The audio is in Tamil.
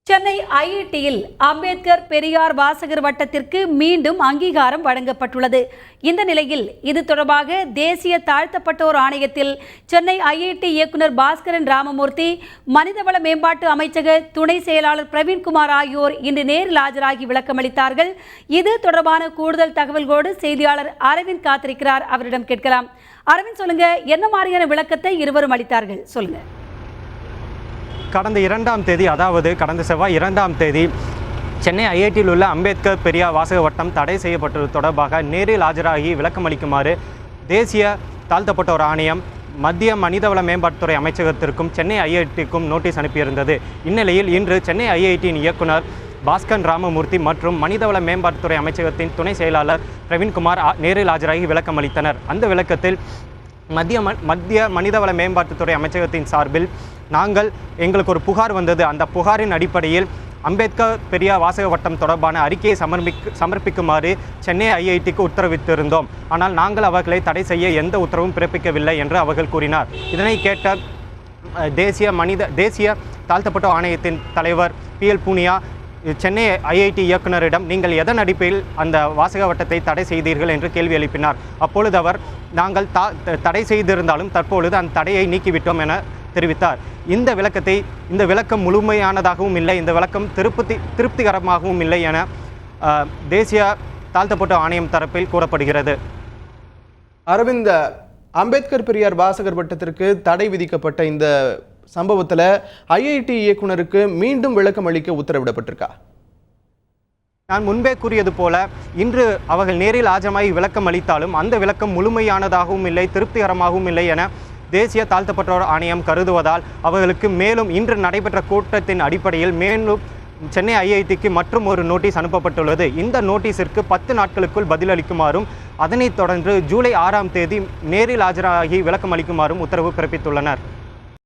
சென்னை ஐஐடியில் அம்பேத்கர் பெரியார் வாசகர் வட்டத்திற்கு மீண்டும் அங்கீகாரம் வழங்கப்பட்டுள்ளது. இந்த நிலையில் இது தொடர்பாக தேசிய தாழ்த்தப்பட்டோர் ஆணையத்தில் சென்னை ஐஐடி இயக்குநர் பாஸ்கரன் ராமமூர்த்தி, மனிதவள மேம்பாட்டு அமைச்சக துணை செயலாளர் பிரவீன்குமார் ஆகியோர் இன்று நேரில் ஆஜராகி விளக்கமளித்தார்கள். இது தொடர்பான கூடுதல் தகவல்களோடு செய்தியாளர் அரவிந்த் காத்திருக்கிறார். அவரிடம் கேட்கலாம். அரவிந்த், சொல்லுங்க, என்ன மாதிரியான விளக்கத்தை இருவரும் அளித்தார்கள்? சொல்லுங்க. கடந்த 2ஆம் தேதி, அதாவது கடந்த செவ்வாய் 2ஆம் தேதி சென்னை ஐஐடியில் உள்ள அம்பேத்கர் பெரியார் வாசக வட்டம் தடை செய்யப்பட்டது தொடர்பாக நேரில் ஆஜராகி விளக்கமளிக்குமாறு தேசிய தாழ்த்தப்பட்டோர் ஆணையம் மத்திய மனிதவள மேம்பாட்டுத்துறை அமைச்சகத்திற்கும் சென்னை ஐஐடிக்கும் நோட்டீஸ் அனுப்பியிருந்தது. இந்நிலையில் இன்று சென்னை ஐஐடியின் இயக்குனர் பாஸ்கரன் ராமமூர்த்தி மற்றும் மனிதவள மேம்பாட்டுத்துறை அமைச்சகத்தின் துணை செயலாளர் பிரவீன்குமார் நேரில் ஆஜராகி விளக்கமளித்தனர். அந்த விளக்கத்தில் மத்திய மனிதவள மேம்பாட்டுத்துறை அமைச்சகத்தின் சார்பில் எங்களுக்கு ஒரு புகார் வந்தது. அந்த புகாரின் அடிப்படையில் அம்பேத்கர் பெரியார் வாசக வட்டம் தொடர்பான அறிக்கையை சமர்ப்பிக்குமாறு சென்னை ஐஐடிக்கு உத்தரவிட்டிருந்தோம். ஆனால் நாங்கள் அவர்களை தடை செய்ய எந்த உத்தரவும் பிறப்பிக்கவில்லை என்று அவர்கள் கூறினார். இதனை கேட்ட தேசிய தாழ்த்தப்பட்டோர் ஆணையத்தின் தலைவர் PL பூனியா சென்னை ஐஐடி இயக்குநரிடம் நீங்கள் எதன் அடிப்படையில் அந்த வாசக வட்டத்தை தடை செய்தீர்கள் என்று கேள்வி எழுப்பினார். அப்பொழுது அவர், நாங்கள் தடை செய்திருந்தாலும் தற்பொழுது அந்த தடையை நீக்கிவிட்டோம் என தெரிவித்தார். இந்த விளக்கம் முழுமையானதாகவும் இல்லை, இந்த விளக்கம் திருப்திகரமாகவும் இல்லை என தேசிய தாழ்த்தப்பட்டோர் ஆணையம் தரப்பில் கூறப்படுகிறது. அரவிந்த், அம்பேத்கர் பெரியார் வாசகர் வட்டத்திற்கு தடை விதிக்கப்பட்ட இந்த சம்பவத்தில் ஐஐடி இயக்குனருக்கு மீண்டும் விளக்கம் அளிக்க உத்தரவிடப்பட்டிருக்கா? நான் முன்பே கூறியது போல, இன்று அவர்கள் நேரில் ஆஜராகி விளக்கம் அளித்தாலும் அந்த விளக்கம் முழுமையானதாகவும் இல்லை, திருப்திகரமாகவும் இல்லை என தேசிய தாழ்த்தப்பட்டோர் ஆணையம் கருதுவதால் அவர்களுக்கு மேலும் இன்று நடைபெற்ற கூட்டத்தின் அடிப்படையில் மேலும் சென்னை ஐஐடிக்கு மற்றும் ஒரு நோட்டீஸ் அனுப்பப்பட்டுள்ளது. இந்த நோட்டீஸிற்கு 10 நாட்களுக்குள் பதிலளிக்குமாறும் அதனைத் தொடர்ந்து ஜூலை 6ஆம் தேதி நேரில் ஆஜராகி விளக்கம் அளிக்குமாறும் உத்தரவு பிறப்பித்துள்ளனர்.